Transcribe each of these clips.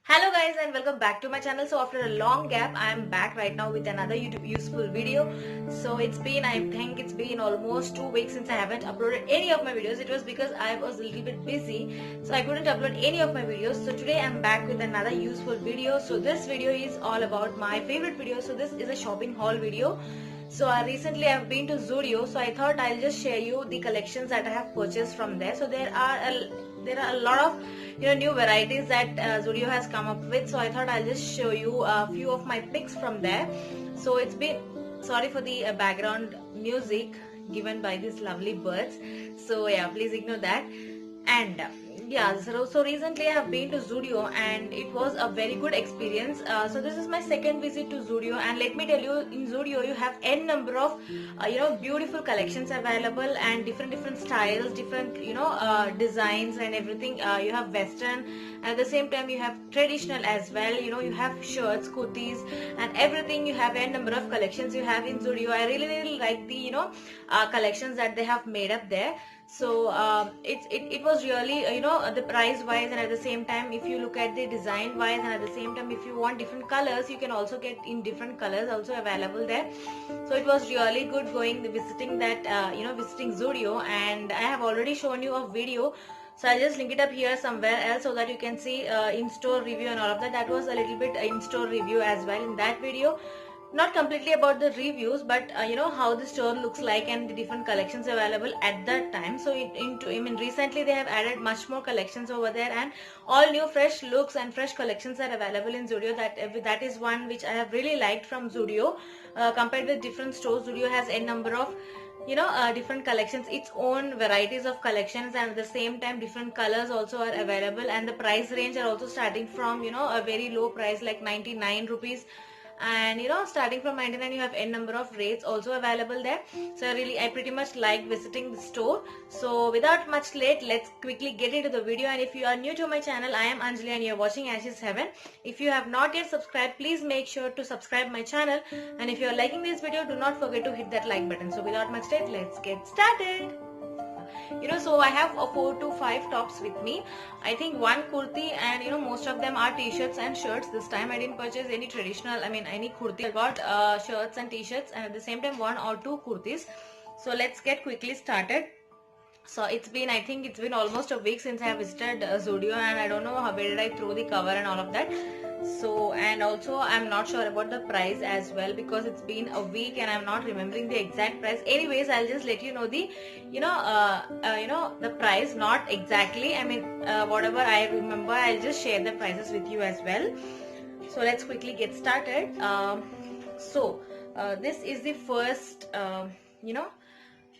Hello guys and welcome back to my channel. So after a long gap I am back right now with another YouTube useful video. So I think it's been almost 2 weeks since I haven't uploaded any of my videos. It was because I was a little bit busy, so I couldn't upload any of my videos. So today I'm back with another useful video. So this video is all about my favorite videos. So this is a shopping haul video. So recently I've been to Zudio, so I thought I'll just share you the collections that I have purchased from there. So there are a lot of new varieties that Zudio has come up with. So I thought I'll just show you a few of my picks from there. So it's been, sorry for the background music given by these lovely birds. So yeah, please ignore that. And yeah, so recently I have been to Zudio and it was a very good experience. So this is my second visit to Zudio, and let me tell you, in Zudio you have n number of beautiful collections available and different styles, different designs and everything. You have western, and at the same time you have traditional as well. You have shirts, kurtis and everything. You have n number of collections you have in Zudio. I really like the collections that they have made up there. So it was really the price wise, and at the same time if you look at the design wise, and at the same time if you want different colors, you can also get in different colors also available there. So it was really good visiting that visiting Zudio, and I have already shown you a video. So I'll just link it up here somewhere else so that you can see in-store review and all of that. That was a little bit in-store review as well in that video. Not completely about the reviews, but how the store looks like and the different collections available at that time. So recently they have added much more collections over there, and all new fresh looks and fresh collections are available in Zudio. That is one which I have really liked from Zudio. Compared with different stores, Zudio has a number of different collections, its own varieties of collections, and at the same time different colors also are available, and the price range are also starting from a very low price like 99 rupees. And starting from 99 you have n number of rates also available there. So I pretty much like visiting the store. So without much late, let's quickly get into the video. And if you are new to my channel, I am Anjali and you're watching Ashes Heaven. If you have not yet subscribed, please make sure to subscribe my channel, and if you are liking this video, do not forget to hit that like button. So without much late, let's get started. So I have 4 to 5 tops with me. I think one kurti, and most of them are t-shirts and shirts. This time I didn't purchase any traditional, any kurti. I got shirts and t-shirts, and at the same time 1 or 2 kurtis. So let's get quickly started. So I think it's been almost a week since I have visited Zudio, and I don't know where did I throw the cover and all of that. So, and also I'm not sure about the price as well, because it's been a week and I'm not remembering the exact price. Anyways, I'll just let you know the the price, not exactly, whatever I remember, I'll just share the prices with you as well. So let's quickly get started. This is the first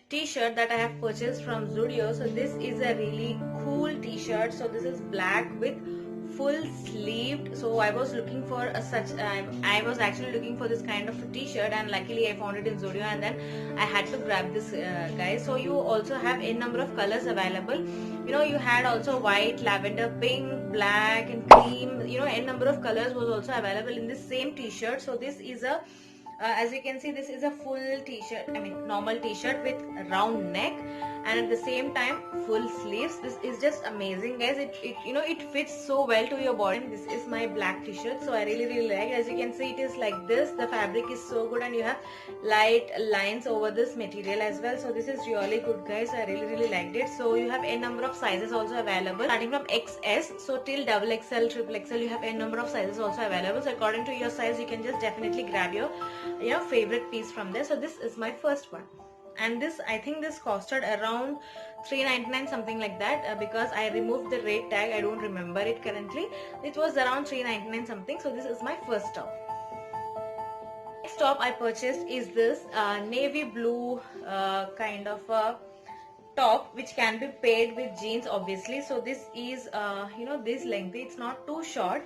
t-shirt that I have purchased from Zudio. So this is a really cool t-shirt. So this is black with full sleeved. So I was looking for I was actually looking for this kind of a t-shirt, and luckily I found it in Zudio, and then I had to grab this guys. So you also have a number of colors available. You had also white, lavender, pink, black and cream. A number of colors was also available in this same t-shirt. So this is a as you can see, this is a full t-shirt, normal t-shirt with round neck, and at the same time full sleeves. This is just amazing, guys. It fits so well to your body. This is my black t-shirt, so I really like it. As you can see, it is like this. The fabric is so good, and you have light lines over this material as well. So this is really good, guys. I really liked it. So you have a number of sizes also available, starting from XS so till XXL, XXL. You have a number of sizes also available. So according to your size, you can just definitely grab your favorite piece from there. So this is my first one, and I think this costed around $3.99 something like that, because I removed the rate tag. I don't remember it currently. It was around $3.99 something. So this is my first top. Next top I purchased is this navy blue kind of a top, which can be paired with jeans obviously. So this is this length, it's not too short,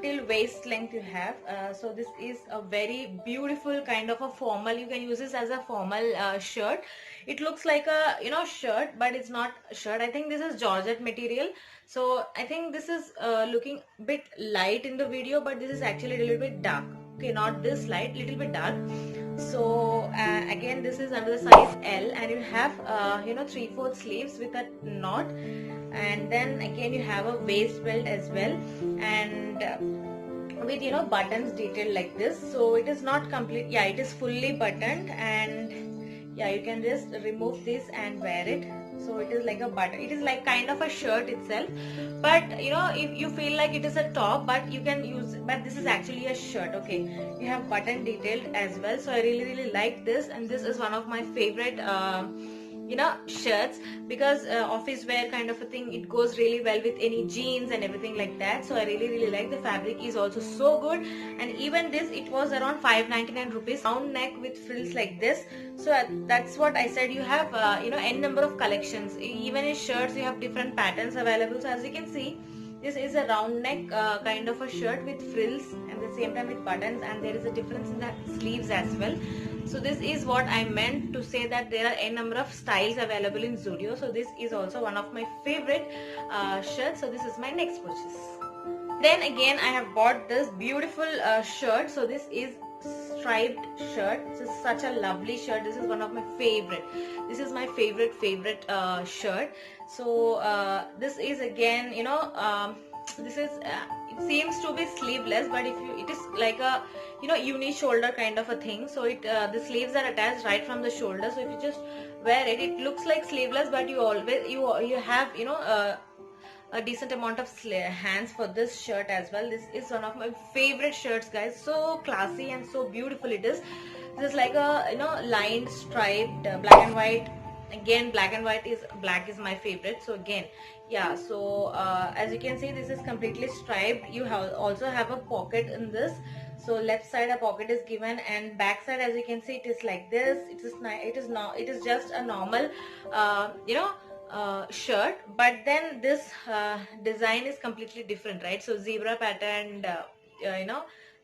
till waist length you have. So this is a very beautiful kind of a formal. You can use this as a formal shirt. It looks like a shirt, but it's not a shirt. I think this is georgette material. So I think this is looking a bit light in the video, but this is actually a little bit dark. Okay, not this light, little bit dark. So again, this is under the size L, and you have 3/4 sleeves with a knot, and then again you have a waist belt as well, and and with buttons detailed like this. So it is not complete, yeah, it is fully buttoned, and yeah, you can just remove this and wear it. So it is like a button, it is like kind of a shirt itself, but if you feel like it is a top, but you can use, but this is actually a shirt. Okay, you have button detailed as well. So I really like this, and this is one of my favorite shirts, because office wear kind of a thing, it goes really well with any jeans and everything like that. So I really like the fabric, is also so good. And even this, it was around 599 rupees, round neck with frills like this. So that's what I said, you have n number of collections. Even in shirts you have different patterns available. So as you can see, this is a round neck kind of a shirt with frills, and at the same time with buttons, and there is a difference in the sleeves as well. So this is what I meant to say, that there are n number of styles available in Zudio. So this is also one of my favorite shirts. So this is my next purchase. Then again, I have bought this beautiful shirt. So this is striped shirt. This is such a lovely shirt. This is one of my favorite. This is my favorite shirt. So this is again, this is it seems to be sleeveless, but it is like a uni shoulder kind of a thing. So it the sleeves are attached right from the shoulder. So if you just wear it, it looks like sleeveless, but you always you have a decent amount of hands for this shirt as well. This is one of my favorite shirts, guys. So classy and so beautiful it is. This is like a lined striped black and white. Again, black and white is, black is my favorite. So again, yeah, so as you can see, this is completely striped. You also have a pocket in this. So left side a pocket is given, and back side, as you can see, it is like this. It is just a normal shirt, but then this design is completely different, right? So zebra patterned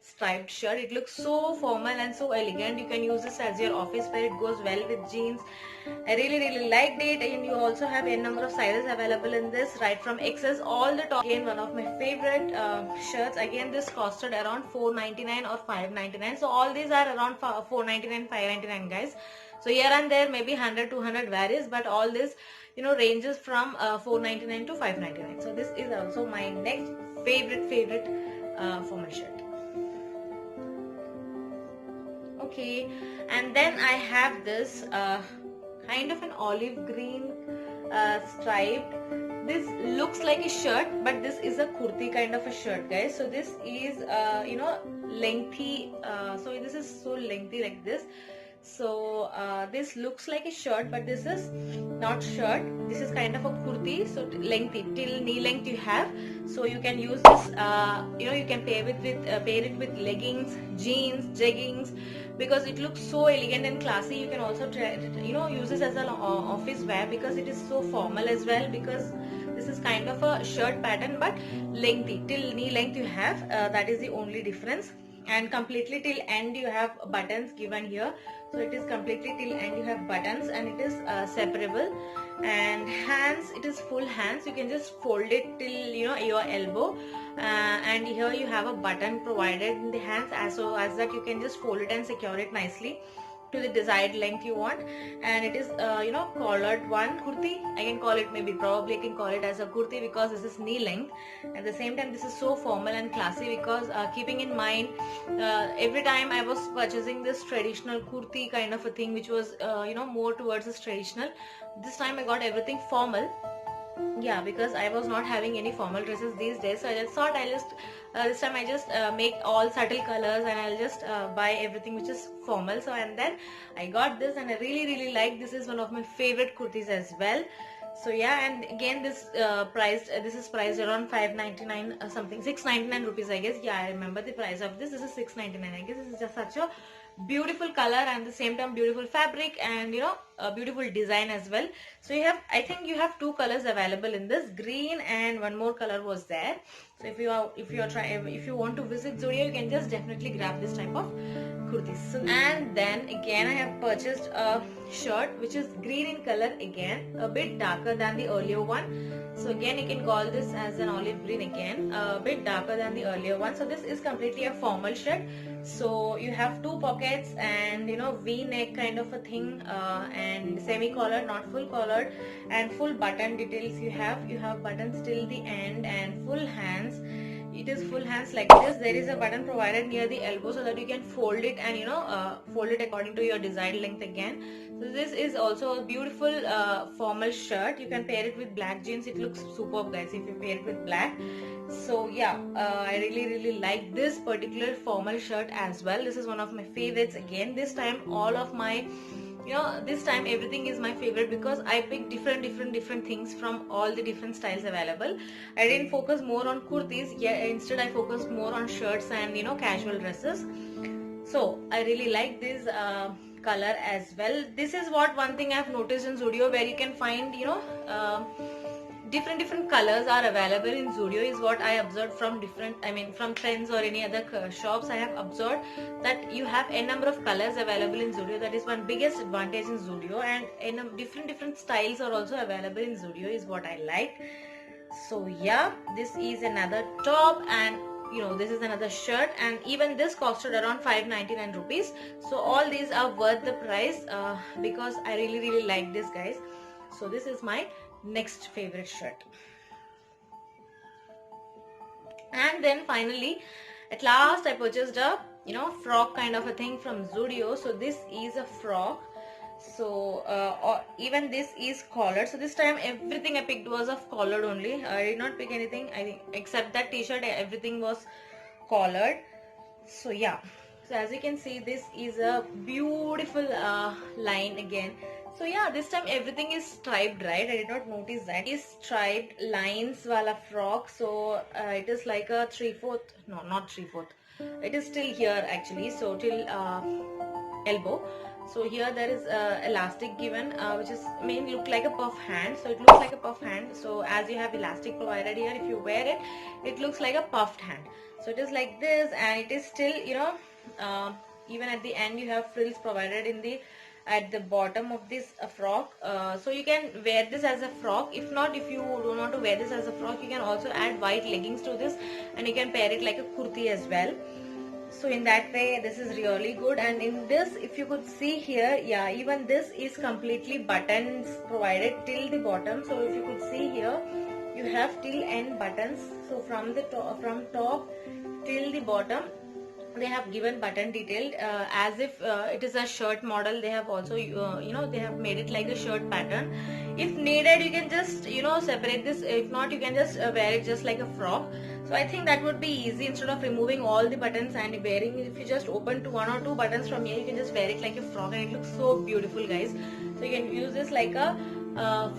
striped shirt. It looks so formal and so elegant. You can use this as your office wear. It goes well with jeans. I really liked it. And you also have a number of sizes available in this, right from XS all the top. Again, one of my favorite shirts. Again, this costed around 499 or 599. So all these are around 499, 599, guys. So here and there maybe 100, 200 varies, but all this ranges from 499 to 599. So this is also my next favorite formal shirt. Okay, and then I have this kind of an olive green striped. This looks like a shirt, but this is a kurti kind of a shirt, guys. So this is lengthy. So this is so lengthy like this. So this looks like a shirt, but this is not shirt. This is kind of a kurti. So lengthy, till knee length you have. So you can use this. You can pair it with leggings, jeans, jeggings, because it looks so elegant and classy. You can also try, use this as an office wear, because it is so formal as well. Because this is kind of a shirt pattern, but lengthy, till knee length you have. That is the only difference. And completely till end you have buttons given here. So it is completely till end you have buttons, and it is separable. And hands, it is full hands. You can just fold it till your elbow, and here you have a button provided in the hands, as that you can just fold it and secure it nicely to the desired length you want. And it is collared one kurti. I can call it, probably I can call it as a kurti, because this is knee length. At the same time, this is so formal and classy, because keeping in mind every time I was purchasing this traditional kurti kind of a thing, which was more towards this traditional, this time I got everything formal. Yeah, because I was not having any formal dresses these days. So I just thought this time I just make all subtle colors, and I'll just buy everything which is formal. So and then I got this, and I really like this. Is one of my favorite kurtis as well. So yeah, and again this this is priced around 599 something, 699 rupees, I guess. Yeah, I remember the price of this. This is 699. I guess this is just such a beautiful color, and at the same time beautiful fabric, and a beautiful design as well. So you have, I think you have two colors available in this, green, and one more color was there. So if you want to visit Zudio, you can just definitely grab this type of kurtis. So, and then again I have purchased a shirt which is green in color, again a bit darker than the earlier one. So again you can call this as an olive green, again a bit darker than the earlier one. So this is completely a formal shirt. So you have two pockets, and V-neck kind of a thing, and semi-collared, not full collared, and full button details. You have buttons till the end, and full hands. it is full hands like this. There is a button provided near the elbow so that you can fold it and fold it according to your desired length again. So this is also a beautiful formal shirt. You can pair it with black jeans. It looks superb, guys, if you pair it with black. So yeah, I really like this particular formal shirt as well. This is one of my favorites. Again, this time all of my this time everything is my favorite because I picked different things from all the different styles available. I didn't focus more on kurtis, yeah, instead I focused more on shirts and casual dresses. So I really like this color as well. This is one thing I've noticed in Zudio, where you can find different colors are available in Zudio, is what I observed from from Trends or any other shops. I have observed that you have a number of colors available in Zudio. That is one biggest advantage in Zudio, and different styles are also available in Zudio, is what I like. So yeah, this is another top, and this is another shirt, and even this costed around 599 rupees. So all these are worth the price because I really like this, guys. So this is my next favorite shirt. And then finally, at last, I purchased a frock kind of a thing from Zudio. So this is a frock. So even this is collared. So this time everything I picked was of collared only. I did not pick anything, I think, except that t-shirt. Everything was collared. So yeah, so as you can see, this is a beautiful line again. So yeah, this time everything is striped, right? I did not notice that. It is striped lines wala frock. So it is like a 3/4, no, not 3/4. It is still here actually. So till elbow. So here there is elastic given, which is look like a puff hand. So it looks like a puff hand. So as you have elastic provided here, if you wear it, it looks like a puffed hand. So it is like this, and it is still even at the end you have frills provided at the bottom of this frock. So you can wear this as a frock. If not, if you don't want to wear this as a frock, you can also add white leggings to this, and you can pair it like a kurti as well. So in that way, this is really good. And in this, if you could see here, yeah, even this is completely buttons provided till the bottom. So if you could see here, you have till end buttons. So from the top till the bottom, they have given button detailed as if it is a shirt model. They have also they have made it like a shirt pattern. If needed, you can just separate this. If not, you can just wear it just like a frock. So I think that would be easy, instead of removing all the buttons and wearing. If you just open to 1 or 2 buttons from here, you can just wear it like a frock, and it looks so beautiful, guys. So you can use this like a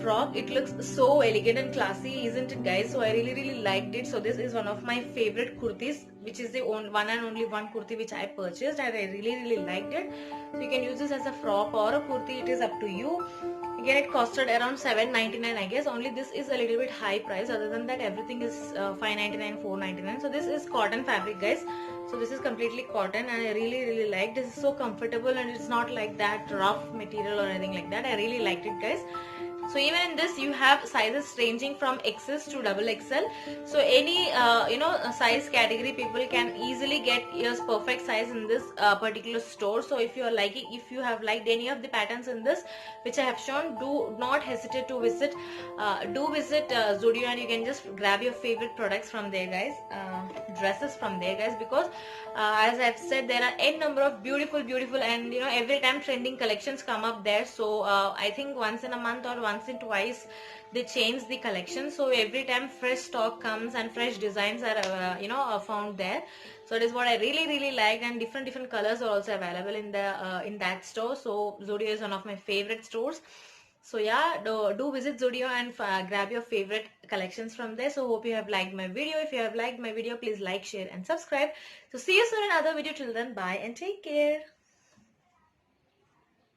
frock. It looks so elegant and classy, isn't it, guys? So I really liked it. So this is one of my favorite kurtis, which is the one and only one kurti which I purchased, and I really liked it. So you can use this as a frock or a kurti. It is up to you. Again, it costed around 799, I guess. Only this is a little bit high price. Other than that, everything is 599, 499. So this is cotton fabric, guys. So this is completely cotton, and I really like this. Is so comfortable, and it's not like that rough material or anything like that. I really liked it, guys. So even in this, you have sizes ranging from XS to XXL. So any size category, people can easily get your perfect size in this particular store. So if you have liked any of the patterns in this which I have shown, do not hesitate to visit Zudio, and you can just grab your favorite products from there, guys, dresses from there, guys, because as I've said, there are n number of beautiful and every time trending collections come up there. So I think once in a month or once in twice they change the collection. So every time fresh stock comes and fresh designs are found there. So it is what I really like, and different colors are also available in that store. So Zudio is one of my favorite stores. So yeah, do visit Zudio and grab your favorite collections from there. So hope you have liked my video. If you have liked my video, please like, share and subscribe. So see you soon in another video. Till then, bye and take care.